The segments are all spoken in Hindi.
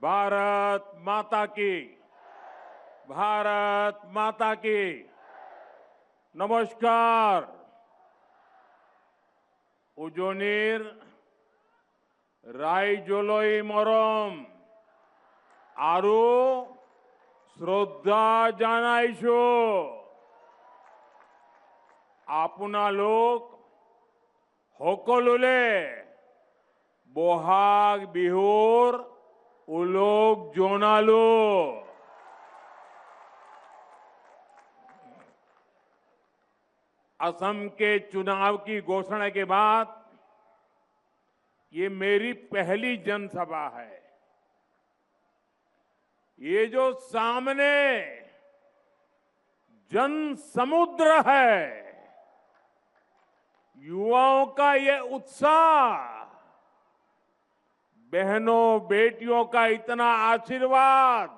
भारत माता की। भारत माता की। नमस्कार। उजोनीर रायजोलोई मरम आरु श्रद्धा जानाइशो। আপোনালোক সকলোলে বহাগ বিহুৰ উলগ জনালো। असम के चुनाव की घोषणा के बाद ये मेरी पहली जनसभा है। ये जो सामने जन समुद्र है, युवाओं का ये उत्साह, बहनों बेटियों का इतना आशीर्वाद,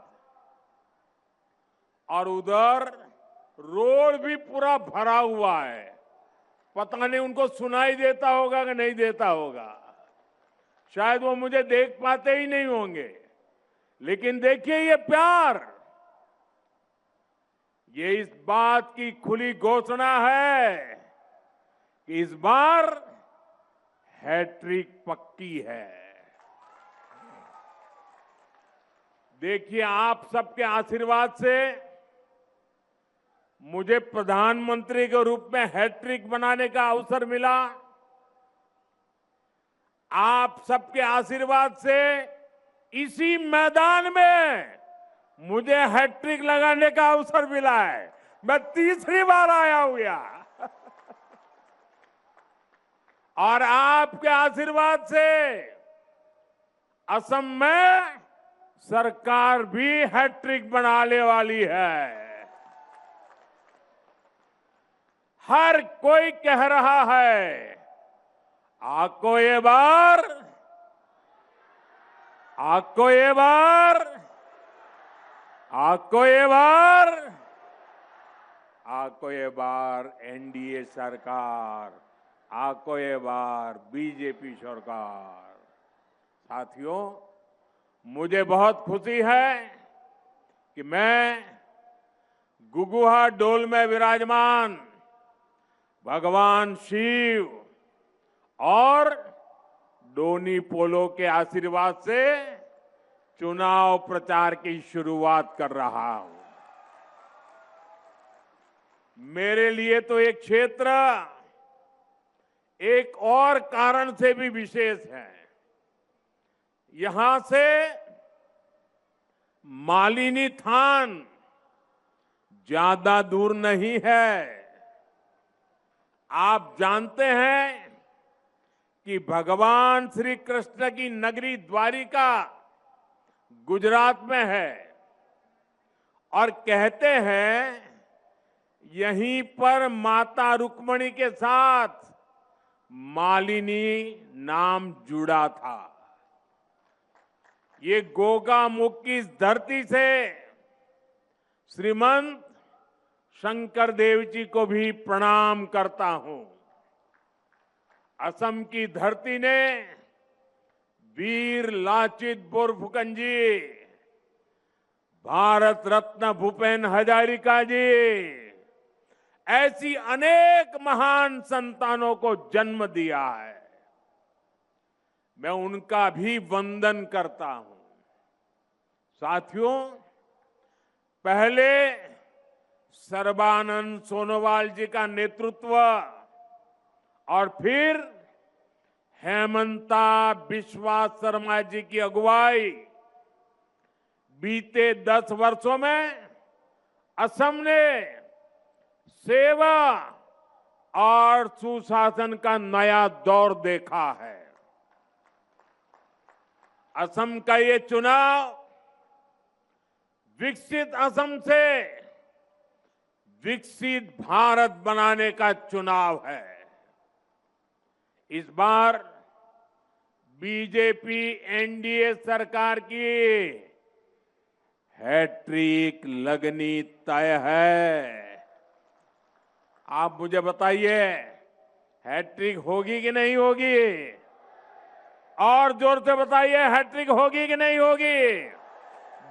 और उधर रोड भी पूरा भरा हुआ है। पता नहीं उनको सुनाई देता होगा कि नहीं देता होगा, शायद वो मुझे देख पाते ही नहीं होंगे। लेकिन देखिए ये प्यार, ये इस बात की खुली घोषणा है कि इस बार हैट्रिक पक्की है। देखिए आप सबके आशीर्वाद से मुझे प्रधानमंत्री के रूप में हैट्रिक बनाने का अवसर मिला। आप सबके आशीर्वाद से इसी मैदान में मुझे हैट्रिक लगाने का अवसर मिला है। मैं तीसरी बार आया हूं यहां और आपके आशीर्वाद से असम में सरकार भी हैट्रिक बनाने वाली है। हर कोई कह रहा है आपको ये बार, आपको ये बार, आपको ये बार, आपको ये बार एनडीए सरकार, आपको ये बार बीजेपी सरकार। साथियों, मुझे बहुत खुशी है कि मैं गुगुहा डोल में विराजमान भगवान शिव और डोनी पोलो के आशीर्वाद से चुनाव प्रचार की शुरुआत कर रहा हूं। मेरे लिए तो एक क्षेत्र एक और कारण से भी विशेष है। यहां से मालिनी थान ज्यादा दूर नहीं है। आप जानते हैं कि भगवान श्री कृष्ण की नगरी द्वारिका गुजरात में है और कहते हैं यहीं पर माता रुक्मणी के साथ मालिनी नाम जुड़ा था। ये गोगा मुख की इस धरती से श्रीमंत शंकर देव जी को भी प्रणाम करता हूं। असम की धरती ने वीर लाचित बोरफुकन जी, भारत रत्न भूपेन हजारिका जी, ऐसी अनेक महान संतानों को जन्म दिया है। मैं उनका भी वंदन करता हूं। साथियों, पहले सर्बानंद सोनोवाल जी का नेतृत्व और फिर हेमंता बिस्वा शर्मा जी की अगुवाई, बीते 10 वर्षों में असम ने सेवा और सुशासन का नया दौर देखा है। असम का ये चुनाव विकसित असम से विकसित भारत बनाने का चुनाव है। इस बार बीजेपी एनडीए सरकार की हैट्रिक लगनी तय है। आप मुझे बताइए, हैट्रिक होगी कि नहीं होगी? और जोर से बताइए, हैट्रिक होगी कि नहीं होगी?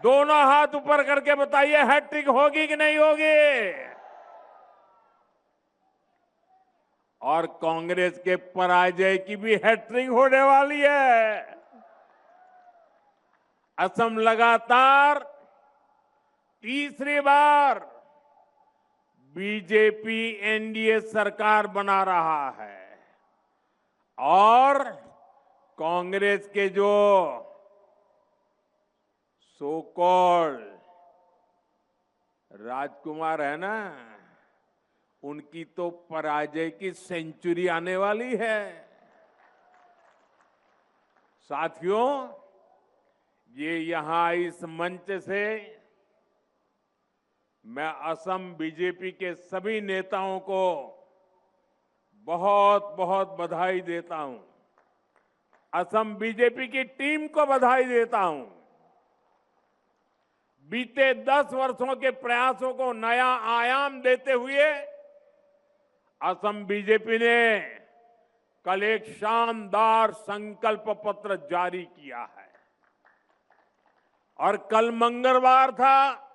दोनों हाथ ऊपर करके बताइए, हैट्रिक होगी कि नहीं होगी? और कांग्रेस के पराजय की भी हैट्रिक होने वाली है। असम लगातार तीसरी बार बीजेपी एनडीए सरकार बना रहा है और कांग्रेस के जो सो कॉल्ड राजकुमार है ना, उनकी तो पराजय की सेंचुरी आने वाली है। साथियों, ये यहां इस मंच से मैं असम बीजेपी के सभी नेताओं को बहुत बहुत बधाई देता हूं। असम बीजेपी की टीम को बधाई देता हूं। बीते 10 वर्षों के प्रयासों को नया आयाम देते हुए असम बीजेपी ने कल एक शानदार संकल्प पत्र जारी किया है और कल मंगलवार था।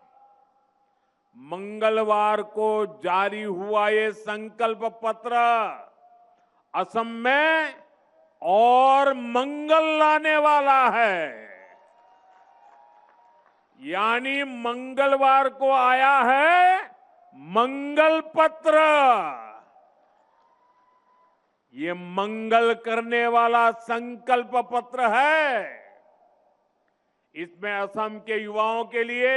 मंगलवार को जारी हुआ ये संकल्प पत्र असम में और मंगल लाने वाला है। यानी मंगलवार को आया है मंगल पत्र। ये मंगल करने वाला संकल्प पत्र है। इसमें असम के युवाओं के लिए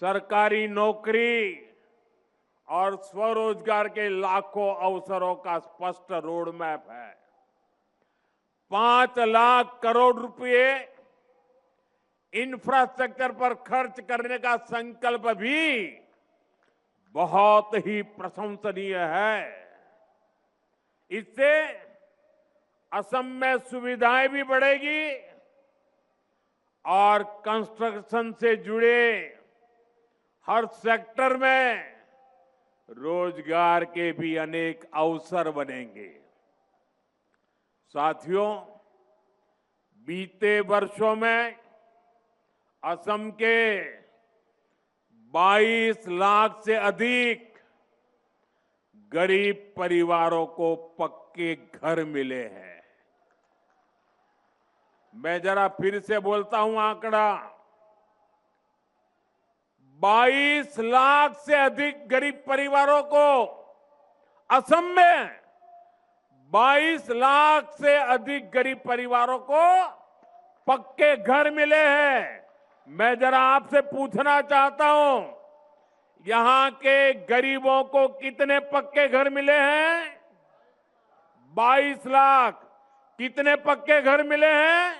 सरकारी नौकरी और स्वरोजगार के लाखों अवसरों का स्पष्ट रोड मैप है। 5 लाख करोड़ रुपए इंफ्रास्ट्रक्चर पर खर्च करने का संकल्प भी बहुत ही प्रशंसनीय है। इससे असम में सुविधाएं भी बढ़ेगी और कंस्ट्रक्शन से जुड़े हर सेक्टर में रोजगार के भी अनेक अवसर बनेंगे। साथियों, बीते वर्षों में असम के 22 लाख से अधिक गरीब परिवारों को पक्के घर मिले हैं। मैं जरा फिर से बोलता हूं आंकड़ा, 22 लाख से अधिक गरीब परिवारों को असम में 22 लाख से अधिक गरीब परिवारों को पक्के घर मिले हैं। मैं जरा आपसे पूछना चाहता हूं, यहां के गरीबों को कितने पक्के घर मिले हैं? 22 लाख। कितने पक्के घर मिले हैं?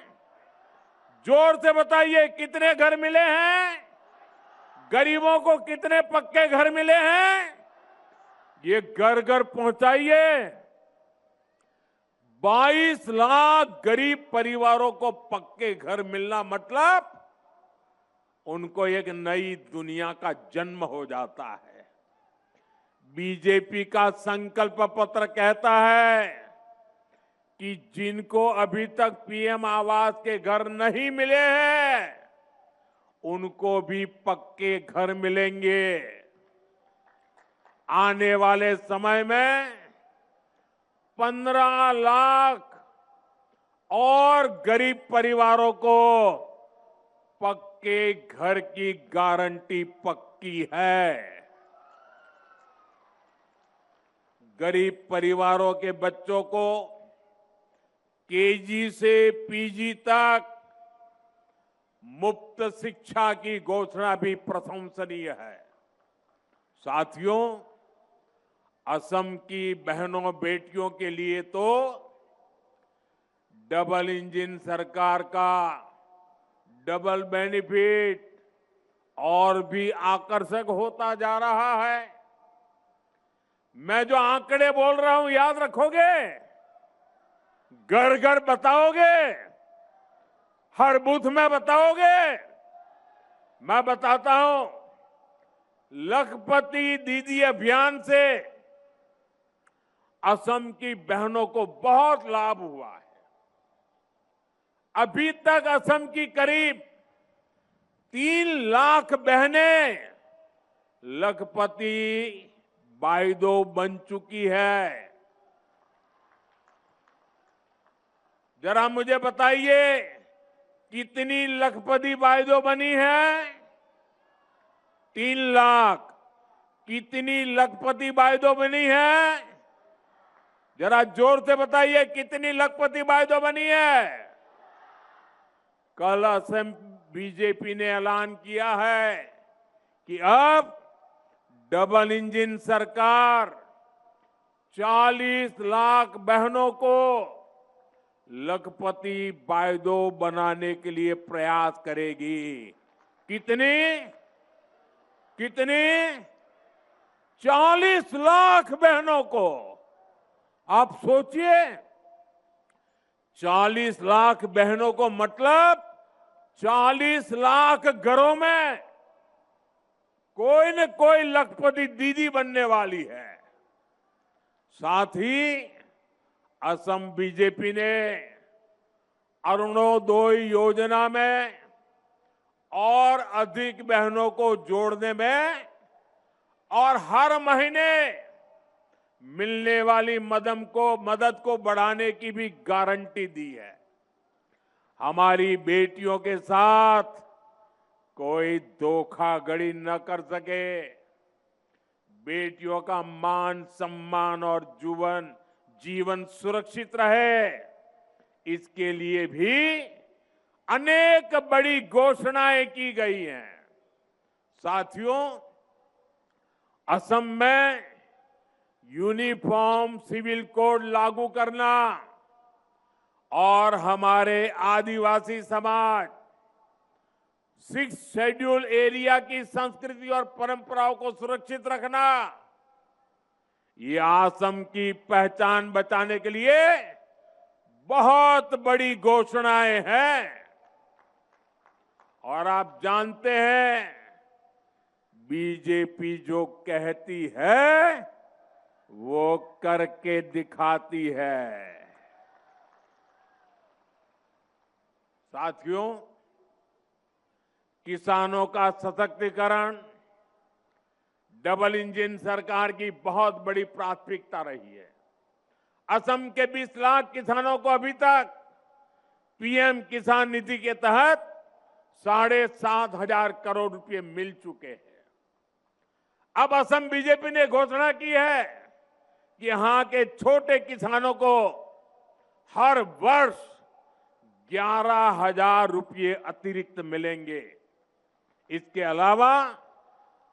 जोर से बताइए, कितने घर मिले हैं? गरीबों को कितने पक्के घर मिले हैं? ये घर घर पहुंचाइए। 22 लाख गरीब परिवारों को पक्के घर मिलना मतलब उनको एक नई दुनिया का जन्म हो जाता है। बीजेपी का संकल्प पत्र कहता है कि जिनको अभी तक पीएम आवास के घर नहीं मिले हैं, उनको भी पक्के घर मिलेंगे। आने वाले समय में 15 लाख और गरीब परिवारों को पक्के घर की गारंटी पक्की है। गरीब परिवारों के बच्चों को केजी से पीजी तक मुफ्त शिक्षा की घोषणा भी प्रशंसनीय है। साथियों, असम की बहनों बेटियों के लिए तो डबल इंजन सरकार का डबल बेनिफिट और भी आकर्षक होता जा रहा है। मैं जो आंकड़े बोल रहा हूं याद रखोगे? घर घर बताओगे? हर बूथ में बताओगे? मैं बताता हूं, लखपति दीदी अभियान से असम की बहनों को बहुत लाभ हुआ है। अभी तक असम की करीब 3 लाख बहनें लखपति बाइदो बन चुकी है। जरा मुझे बताइए कितनी लखपति बाइदो बनी है? 3 लाख। कितनी लखपति बाइदो बनी है? जरा जोर से बताइए कितनी लखपति बाइदो बनी है? कल असम बीजेपी ने ऐलान किया है कि अब डबल इंजन सरकार 40 लाख बहनों को लखपति बाइदो बनाने के लिए प्रयास करेगी। कितनी? कितनी? 40 लाख बहनों को। आप सोचिए, 40 लाख बहनों को मतलब 40 लाख घरों में कोई न कोई लखपति दीदी बनने वाली है। साथ ही असम बीजेपी ने अरुणोदय योजना में और अधिक बहनों को जोड़ने में और हर महीने मिलने वाली मदद को बढ़ाने की भी गारंटी दी है। हमारी बेटियों के साथ कोई धोखाधड़ी न कर सके, बेटियों का मान सम्मान और जीवन सुरक्षित रहे, इसके लिए भी अनेक बड़ी घोषणाएं की गई हैं। साथियों, असम में यूनिफॉर्म सिविल कोड लागू करना और हमारे आदिवासी समाज 6 शेड्यूल एरिया की संस्कृति और परंपराओं को सुरक्षित रखना, ये असम की पहचान बचाने के लिए बहुत बड़ी घोषणाएं हैं। और आप जानते हैं, बीजेपी जो कहती है वो करके दिखाती है। साथियों, किसानों का सशक्तिकरण डबल इंजन सरकार की बहुत बड़ी प्राथमिकता रही है। असम के 20 लाख किसानों को अभी तक पीएम किसान निधि के तहत 7,500 करोड़ रुपए मिल चुके हैं। अब असम बीजेपी ने घोषणा की है कि यहां के छोटे किसानों को हर वर्ष 11,000 रुपये अतिरिक्त मिलेंगे। इसके अलावा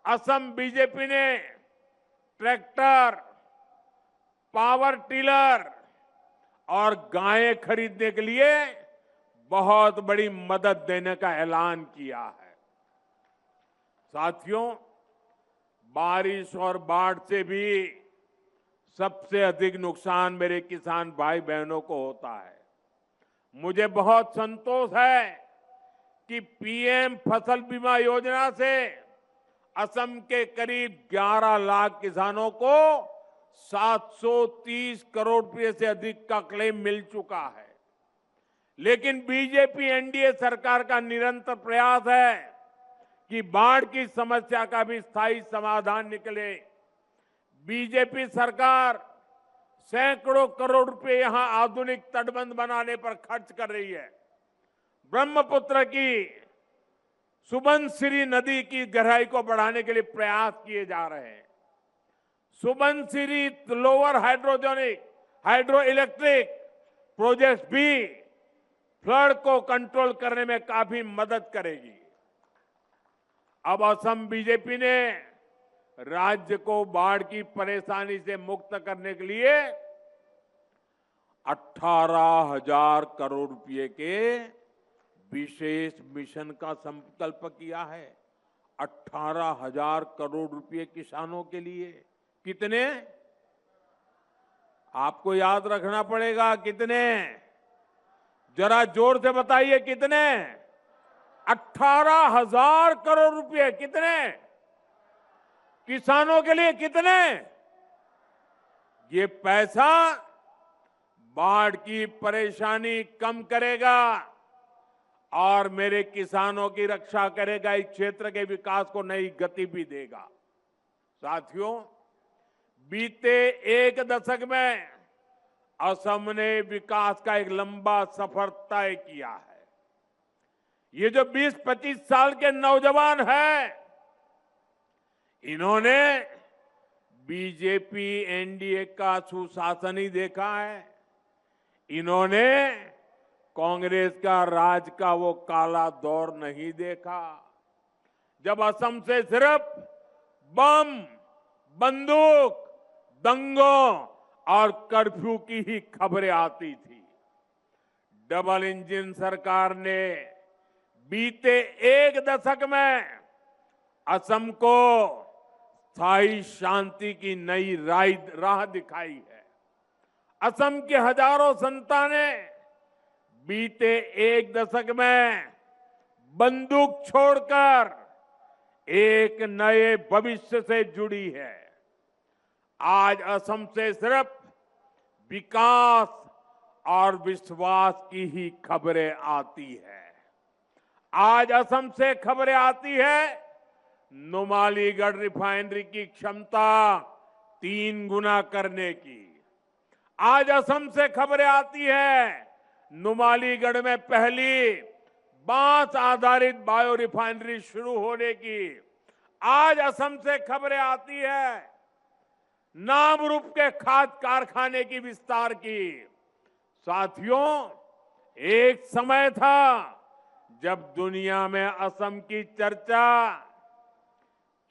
असम बीजेपी ने ट्रैक्टर, पावर टिलर और गायें खरीदने के लिए बहुत बड़ी मदद देने का ऐलान किया है। साथियों, बारिश और बाढ़ से भी सबसे अधिक नुकसान मेरे किसान भाई बहनों को होता है। मुझे बहुत संतोष है कि पीएम फसल बीमा योजना से असम के करीब 11 लाख किसानों को 730 करोड़ रुपए से अधिक का क्लेम मिल चुका है। लेकिन बीजेपी एनडीए सरकार का निरंतर प्रयास है कि बाढ़ की समस्या का भी स्थायी समाधान निकले। बीजेपी सरकार सैकड़ों करोड़ रुपए यहां आधुनिक तटबंध बनाने पर खर्च कर रही है। ब्रह्मपुत्र की सुबनसिरी नदी की गहराई को बढ़ाने के लिए प्रयास किए जा रहे हैं। Subansiri lower hydro electric project भी फ्लड को कंट्रोल करने में काफी मदद करेगी। अब असम बीजेपी ने राज्य को बाढ़ की परेशानी से मुक्त करने के लिए 18,000 करोड़ रुपए के विशेष मिशन का संकल्प किया है। 18,000 करोड़ रुपए किसानों के लिए। कितने? आपको याद रखना पड़ेगा कितने। जरा जोर से बताइए कितने। 18,000 करोड़ रुपए। कितने? किसानों के लिए कितने? ये पैसा बाढ़ की परेशानी कम करेगा, और मेरे किसानों की रक्षा करेगा, इस क्षेत्र के विकास को नई गति भी देगा। साथियों, बीते एक दशक में असम ने विकास का एक लंबा सफर तय किया है। ये जो 20-25 साल के नौजवान हैं, इन्होंने बीजेपी एनडीए का सुशासन ही देखा है। इन्होंने कांग्रेस का राज का वो काला दौर नहीं देखा, जब असम से सिर्फ बम, बंदूक, दंगों और कर्फ्यू की ही खबरें आती थी। डबल इंजन सरकार ने बीते एक दशक में असम को स्थायी शांति की नई राह दिखाई है। असम के हजारों संतानें बीते एक दशक में बंदूक छोड़कर एक नए भविष्य से जुड़ी है। आज असम से सिर्फ विकास और विश्वास की ही खबरें आती है। आज असम से खबरें आती है नुमालीगढ़ रिफाइनरी की क्षमता 3 गुना करने की। आज असम से खबरें आती है नुमालीगढ़ में पहली बांस आधारित बायो रिफाइनरी शुरू होने की। आज असम से खबरें आती है नामरूप के खाद कारखाने की विस्तार की। साथियों, एक समय था जब दुनिया में असम की चर्चा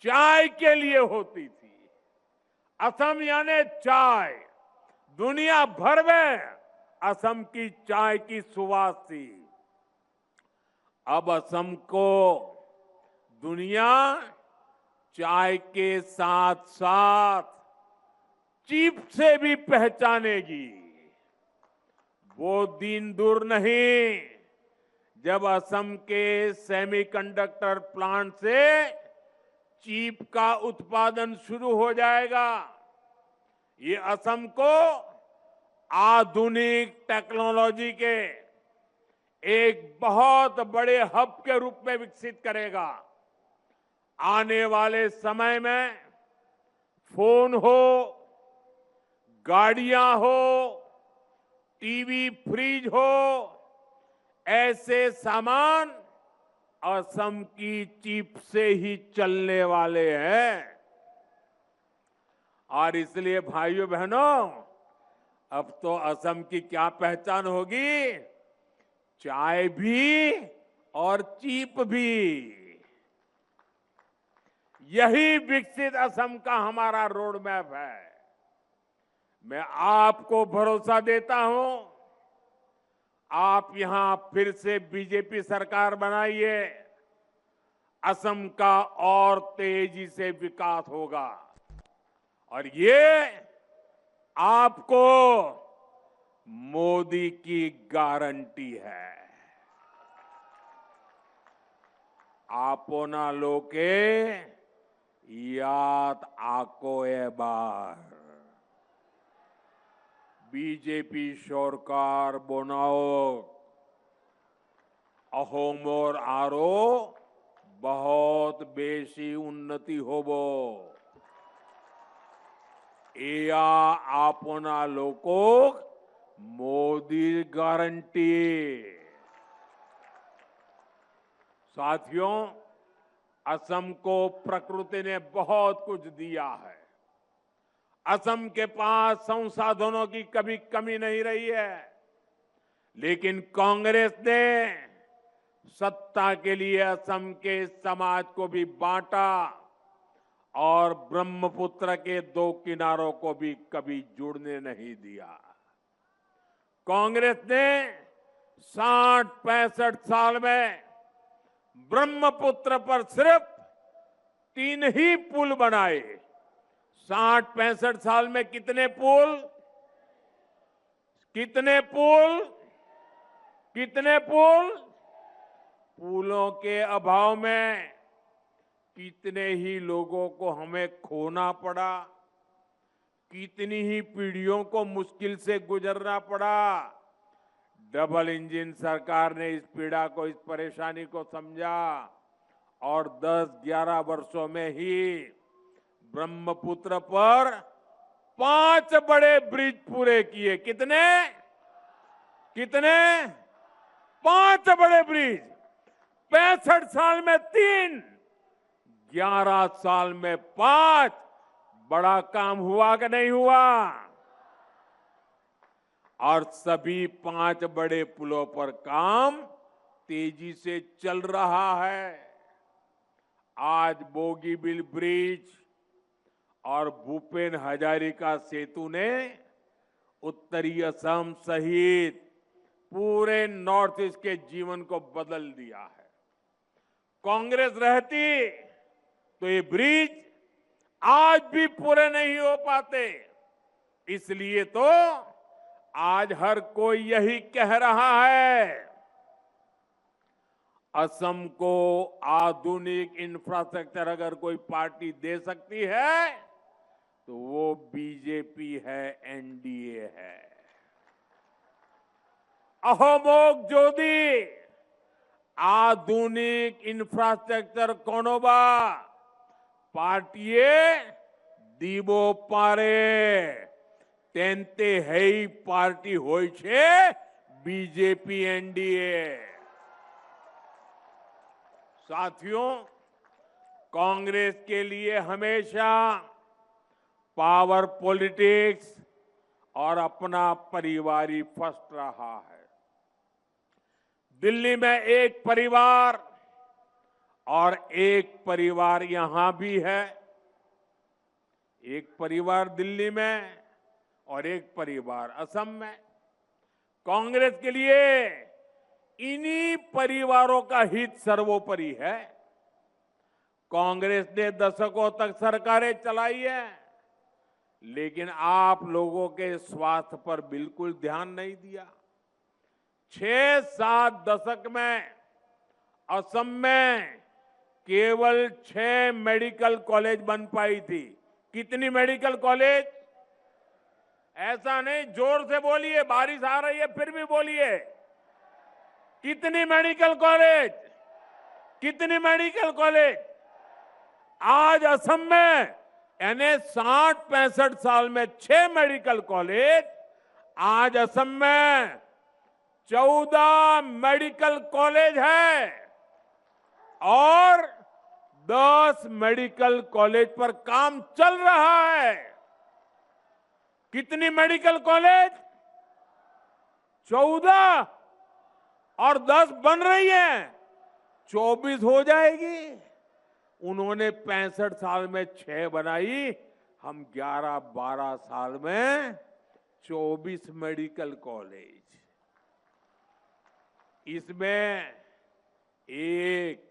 चाय के लिए होती थी। असम यानी चाय, दुनिया भर में असम की चाय की सुवास थी। अब असम को दुनिया चाय के साथ साथ चीप से भी पहचानेगी। वो दिन दूर नहीं जब असम के सेमीकंडक्टर प्लांट से चीप का उत्पादन शुरू हो जाएगा। ये असम को आधुनिक टेक्नोलॉजी के एक बहुत बड़े हब के रूप में विकसित करेगा। आने वाले समय में फोन हो, गाड़ियां हो, टीवी, फ्रिज हो, ऐसे सामान असम की चिप से ही चलने वाले हैं। और इसलिए भाइयों बहनों, अब तो असम की क्या पहचान होगी? चाय भी और चिप भी। यही विकसित असम का हमारा रोड मैप है। मैं आपको भरोसा देता हूं, आप यहां फिर से बीजेपी सरकार बनाइए, असम का और तेजी से विकास होगा। और ये आपको मोदी की गारंटी है। आपना लोके याद आको ए बार बीजेपी सरकार बनाओ अहोमोर आरो बहुत बेसी उन्नति होबो। एया आपना लोको मोदी गारंटी। साथियों, असम को प्रकृति ने बहुत कुछ दिया है। असम के पास संसाधनों की कभी कमी नहीं रही है, लेकिन कांग्रेस ने सत्ता के लिए असम के समाज को भी बांटा और ब्रह्मपुत्र के 2 किनारों को भी कभी जुड़ने नहीं दिया। कांग्रेस ने 60-65 साल में ब्रह्मपुत्र पर सिर्फ 3 ही पुल बनाए। 60-65 साल में कितने पुल? कितने पुल? कितने पुल? पुलों के अभाव में कितने ही लोगों को हमें खोना पड़ा, कितनी ही पीढ़ियों को मुश्किल से गुजरना पड़ा। डबल इंजन सरकार ने इस पीड़ा को, इस परेशानी को समझा और 10-11 वर्षों में ही ब्रह्मपुत्र पर 5 बड़े ब्रिज पूरे किए। कितने कितने 5 बड़े ब्रिज। 65 साल में 3, 11 साल में 5। बड़ा काम हुआ कि नहीं हुआ? और सभी 5 बड़े पुलों पर काम तेजी से चल रहा है। आज बोगीबील ब्रिज और भूपेन हजारिका सेतु ने उत्तरी असम सहित पूरे नॉर्थ ईस्ट के जीवन को बदल दिया है। कांग्रेस रहती तो ये ब्रिज आज भी पूरे नहीं हो पाते। इसलिए तो आज हर कोई यही कह रहा है, असम को आधुनिक इंफ्रास्ट्रक्चर अगर कोई पार्टी दे सकती है तो वो बीजेपी है, एनडीए है। अहोमोग जोदी आधुनिक इंफ्रास्ट्रक्चर कोनोबा पार्टीए दीबो पारे तेंते हेई पार्टी होय छे बीजेपी एनडीए। साथियों, कांग्रेस के लिए हमेशा पावर पॉलिटिक्स और अपना परिवार ही फर्स्ट रहा है। दिल्ली में एक परिवार और एक परिवार यहां भी है। एक परिवार दिल्ली में और एक परिवार असम में। कांग्रेस के लिए इन्हीं परिवारों का हित सर्वोपरि है। कांग्रेस ने दशकों तक सरकारें चलाई है, लेकिन आप लोगों के स्वास्थ्य पर बिल्कुल ध्यान नहीं दिया। 6-7 दशक में असम में केवल 6 मेडिकल कॉलेज बन पाई थी। कितनी मेडिकल कॉलेज? ऐसा नहीं, जोर से बोलिए, बारिश आ रही है फिर भी बोलिए। कितनी मेडिकल कॉलेज? कितनी मेडिकल कॉलेज? आज असम में यानी 60-65 साल में 6 मेडिकल कॉलेज। आज असम में 14 मेडिकल कॉलेज है और 10 मेडिकल कॉलेज पर काम चल रहा है। कितनी मेडिकल कॉलेज? 14 और 10 बन रही है, 24 हो जाएगी। उन्होंने 65 साल में 6 बनाई, हम 11-12 साल में 24 मेडिकल कॉलेज। इसमें एक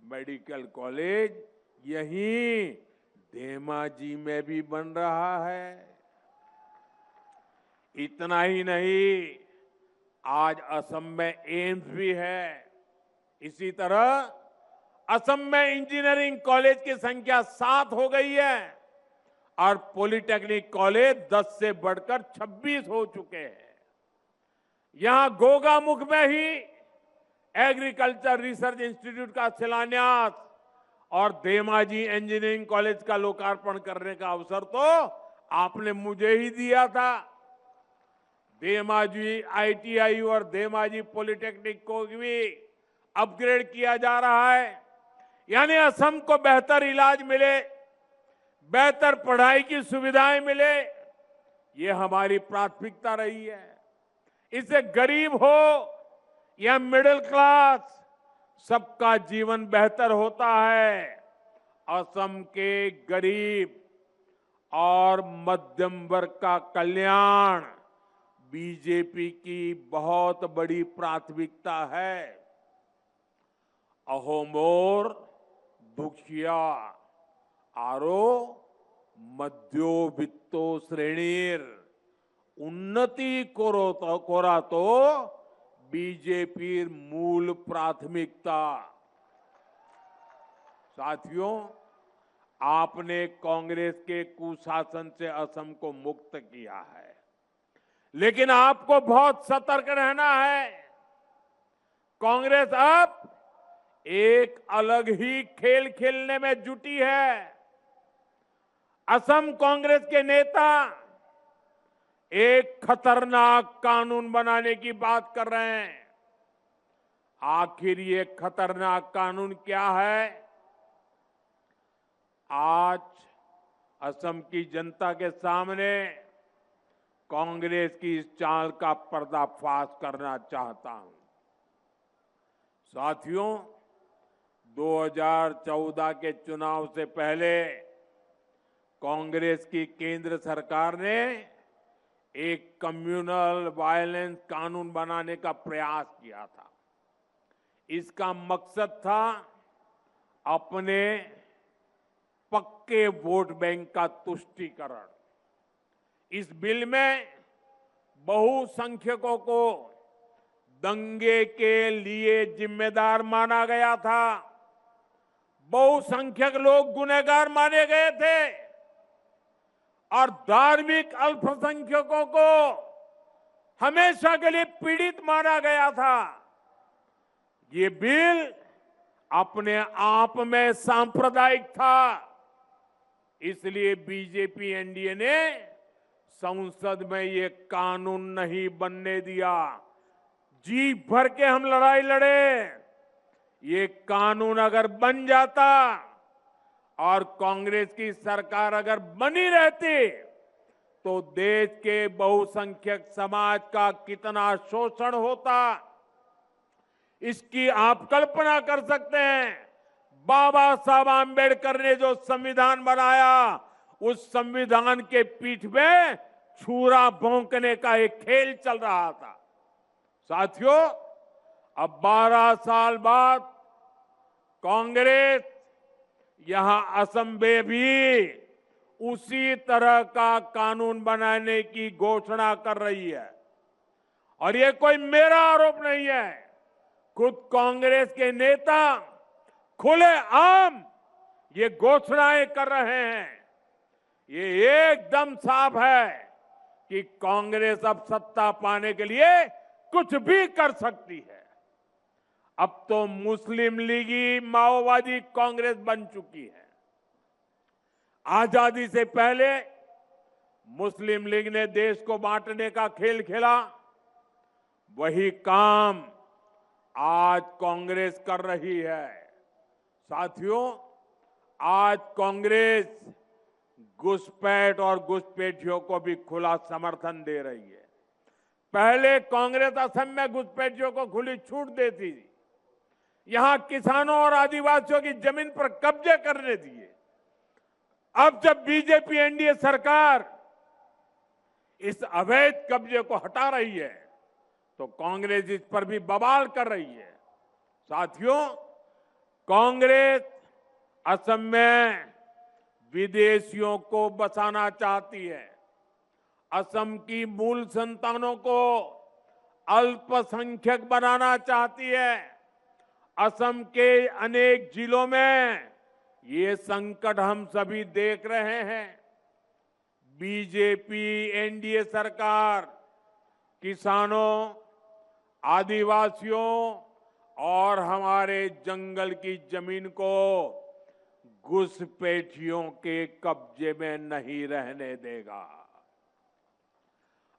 मेडिकल कॉलेज यहीं धेमाजी में भी बन रहा है। इतना ही नहीं, आज असम में एम्स भी है। इसी तरह असम में इंजीनियरिंग कॉलेज की संख्या 7 हो गई है और पॉलिटेक्निक कॉलेज 10 से बढ़कर 26 हो चुके हैं। यहां गोगामुख में ही एग्रीकल्चर रिसर्च इंस्टीट्यूट का शिलान्यास और धेमाजी इंजीनियरिंग कॉलेज का लोकार्पण करने का अवसर तो आपने मुझे ही दिया था। धेमाजी आईटीआई और धेमाजी पॉलिटेक्निक को भी अपग्रेड किया जा रहा है। यानी असम को बेहतर इलाज मिले, बेहतर पढ़ाई की सुविधाएं मिले, ये हमारी प्राथमिकता रही है। इससे गरीब हो या मिडिल क्लास, सबका जीवन बेहतर होता है। असम के गरीब और मध्यम वर्ग का कल्याण बीजेपी की बहुत बड़ी प्राथमिकता है। अहोमोर दुखिया आरो मध्योवित्तो श्रेणीर उन्नति कोरा तो बीजेपी मूल प्राथमिकता। साथियों, आपने कांग्रेस के कुशासन से असम को मुक्त किया है, लेकिन आपको बहुत सतर्क रहना है। कांग्रेस अब एक अलग ही खेल खेलने में जुटी है। असम कांग्रेस के नेता एक खतरनाक कानून बनाने की बात कर रहे हैं। आखिर ये खतरनाक कानून क्या है? आज असम की जनता के सामने कांग्रेस की इस चाल का पर्दाफाश करना चाहता हूं। साथियों, 2014 के चुनाव से पहले कांग्रेस की केंद्र सरकार ने एक कम्युनल वायलेंस कानून बनाने का प्रयास किया था। इसका मकसद था अपने पक्के वोट बैंक का तुष्टीकरण। इस बिल में बहुसंख्यकों को दंगे के लिए जिम्मेदार माना गया था। बहुसंख्यक लोग गुनहगार माने गए थे और धार्मिक अल्पसंख्यकों को हमेशा के लिए पीड़ित माना गया था। ये बिल अपने आप में सांप्रदायिक था। इसलिए बीजेपी एनडीए ने संसद में ये कानून नहीं बनने दिया। जी भर के हम लड़ाई लड़े। ये कानून अगर बन जाता और कांग्रेस की सरकार अगर बनी रहती तो देश के बहुसंख्यक समाज का कितना शोषण होता, इसकी आप कल्पना कर सकते हैं। बाबा साहब आंबेडकर ने जो संविधान बनाया, उस संविधान के पीठ में छुरा भोंकने का एक खेल चल रहा था। साथियों, अब 12 साल बाद कांग्रेस यहां असम में भी उसी तरह का कानून बनाने की घोषणा कर रही है। और ये कोई मेरा आरोप नहीं है, खुद कांग्रेस के नेता खुलेआम ये घोषणाएं कर रहे हैं। ये एकदम साफ है कि कांग्रेस अब सत्ता पाने के लिए कुछ भी कर सकती है। अब तो मुस्लिम लीगी माओवादी कांग्रेस बन चुकी है। आजादी से पहले मुस्लिम लीग ने देश को बांटने का खेल खेला। वही काम आज कांग्रेस कर रही है। साथियों, आज कांग्रेस घुसपैठ और घुसपैठियों को भी खुला समर्थन दे रही है। पहले कांग्रेस असम में घुसपैठियों को खुली छूट देती थी, यहां किसानों और आदिवासियों की जमीन पर कब्जे करने दिए। अब जब बीजेपी एनडीए सरकार इस अवैध कब्जे को हटा रही है तो कांग्रेस इस पर भी बवाल कर रही है। साथियों, कांग्रेस असम में विदेशियों को बसाना चाहती है। असम की मूल संतानों को अल्पसंख्यक बनाना चाहती है। असम के अनेक जिलों में ये संकट हम सभी देख रहे हैं। बीजेपी एनडीए सरकार किसानों, आदिवासियों और हमारे जंगल की जमीन को घुसपैठियों के कब्जे में नहीं रहने देगा।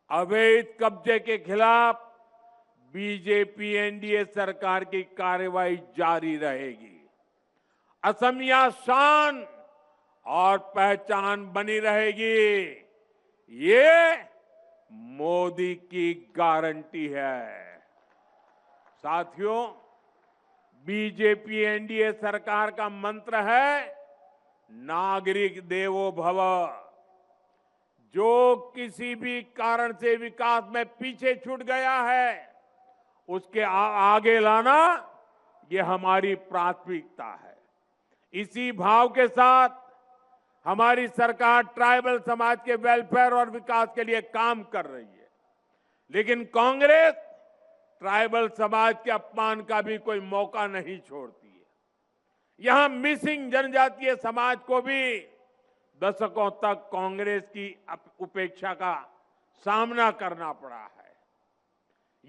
अवैध कब्जे के खिलाफ बीजेपी एनडीए सरकार की कार्रवाई जारी रहेगी। असमिया शान और पहचान बनी रहेगी। ये मोदी की गारंटी है। साथियों, बीजेपी एनडीए सरकार का मंत्र है नागरिक देवो भव। जो किसी भी कारण से विकास में पीछे छूट गया है, उसके आगे लाना ये हमारी प्राथमिकता है। इसी भाव के साथ हमारी सरकार ट्राइबल समाज के वेलफेयर और विकास के लिए काम कर रही है। लेकिन कांग्रेस ट्राइबल समाज के अपमान का भी कोई मौका नहीं छोड़ती है। यहां मिसिंग जनजातीय समाज को भी दशकों तक कांग्रेस की उपेक्षा का सामना करना पड़ा है।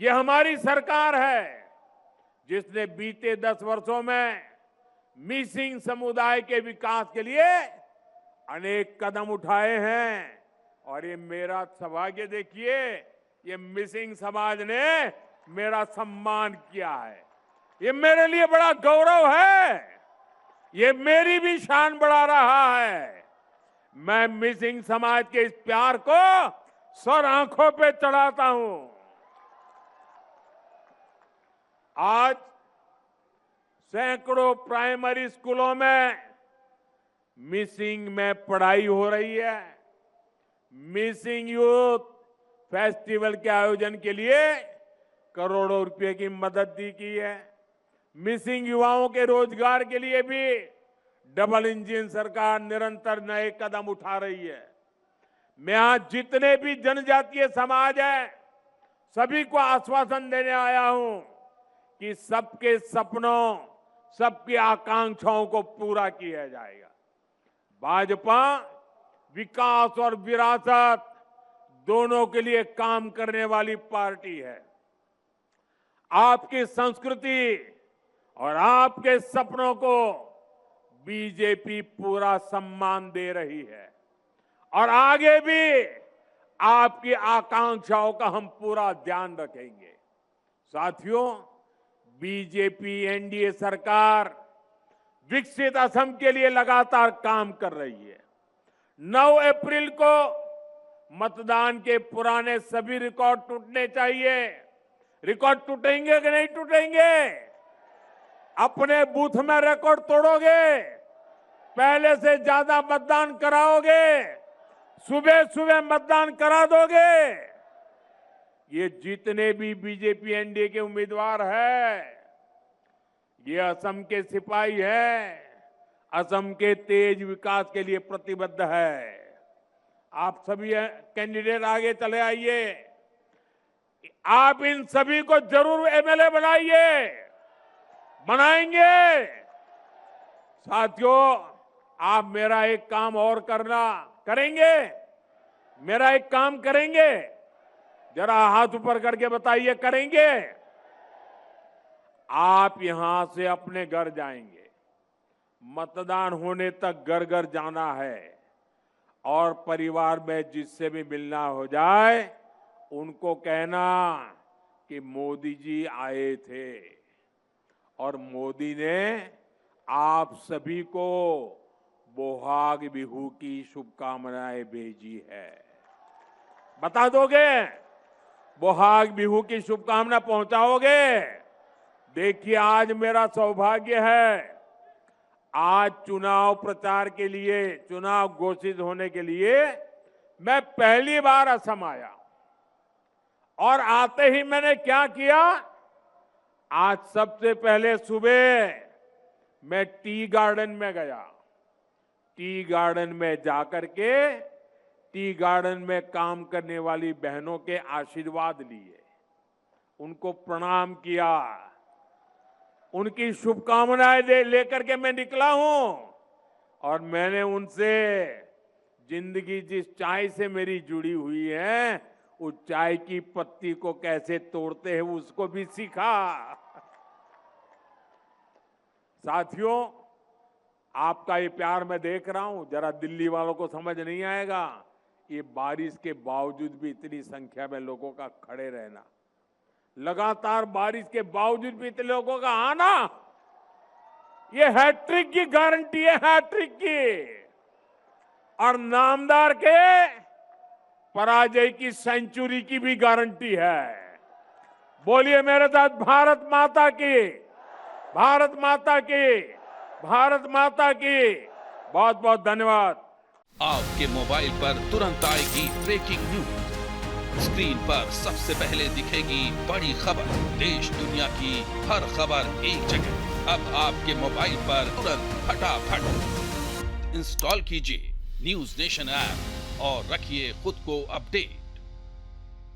ये हमारी सरकार है जिसने बीते 10 वर्षों में मिसिंग समुदाय के विकास के लिए अनेक कदम उठाए हैं। और ये मेरा सौभाग्य देखिए, ये मिसिंग समाज ने मेरा सम्मान किया है। ये मेरे लिए बड़ा गौरव है। ये मेरी भी शान बढ़ा रहा है। मैं मिसिंग समाज के इस प्यार को सर आंखों पे चढ़ाता हूं। आज सैकड़ों प्राइमरी स्कूलों में मिसिंग में पढ़ाई हो रही है। मिसिंग यूथ फेस्टिवल के आयोजन के लिए करोड़ों रुपए की मदद दी की है। मिसिंग युवाओं के रोजगार के लिए भी डबल इंजन सरकार निरंतर नए कदम उठा रही है। मैं आज जितने भी जनजातीय समाज है सभी को आश्वासन देने आया हूं कि सबके सपनों, सबकी आकांक्षाओं को पूरा किया जाएगा। भाजपा विकास और विरासत दोनों के लिए काम करने वाली पार्टी है। आपकी संस्कृति और आपके सपनों को बीजेपी पूरा सम्मान दे रही है और आगे भी आपकी आकांक्षाओं का हम पूरा ध्यान रखेंगे। साथियों, बीजेपी एनडीए सरकार विकसित असम के लिए लगातार काम कर रही है। 9 अप्रैल को मतदान के पुराने सभी रिकॉर्ड टूटने चाहिए। रिकॉर्ड टूटेंगे कि नहीं टूटेंगे? अपने बूथ में रिकॉर्ड तोड़ोगे? पहले से ज्यादा मतदान कराओगे? सुबह सुबह मतदान करा दोगे? ये जितने भी बीजेपी एनडीए के उम्मीदवार हैं, ये असम के सिपाही हैं, असम के तेज विकास के लिए प्रतिबद्ध है। आप सभी कैंडिडेट आगे चले आइए। आप इन सभी को जरूर एमएलए बनाइए, बनाएंगे। साथियों, आप मेरा एक काम और करेंगे? मेरा एक काम करेंगे? जरा हाथ ऊपर करके बताइए, करेंगे? आप यहां से अपने घर जाएंगे। मतदान होने तक घर घर जाना है और परिवार में जिससे भी मिलना हो जाए उनको कहना कि मोदी जी आए थे और मोदी ने आप सभी को बोहाग बिहू की शुभकामनाएं भेजी है। बता दोगे? बोहाग बिहू की शुभकामना पहुंचाओगे? देखिए, आज मेरा सौभाग्य है, आज चुनाव प्रचार के लिए, चुनाव घोषित होने के लिए मैं पहली बार असम आया और आते ही मैंने क्या किया? आज सबसे पहले सुबह मैं टी गार्डन में गया। टी गार्डन में जाकर के टी गार्डन में काम करने वाली बहनों के आशीर्वाद लिए, उनको प्रणाम किया, उनकी शुभकामनाएं लेकर के मैं निकला हूं और मैंने उनसे जिंदगी जिस चाय से मेरी जुड़ी हुई है उस चाय की पत्ती को कैसे तोड़ते हैं उसको भी सीखा। साथियों, आपका ये प्यार मैं देख रहा हूं, जरा दिल्ली वालों को समझ नहीं आएगा, ये बारिश के बावजूद भी इतनी संख्या में लोगों का खड़े रहना, लगातार बारिश के बावजूद भी इतने लोगों का आना, ये हैट्रिक की गारंटी है, हैट्रिक की। और नामदार के पराजय की सेंचुरी की भी गारंटी है। बोलिए मेरे साथ, भारत माता की, भारत माता की, भारत माता की। बहुत बहुत धन्यवाद। आपके मोबाइल पर तुरंत आएगी ब्रेकिंग न्यूज। स्क्रीन पर सबसे पहले दिखेगी बड़ी खबर। देश दुनिया की हर खबर एक जगह। अब आपके मोबाइल पर तुरंत फटाफट इंस्टॉल कीजिए न्यूज नेशन ऐप और रखिए खुद को अपडेट।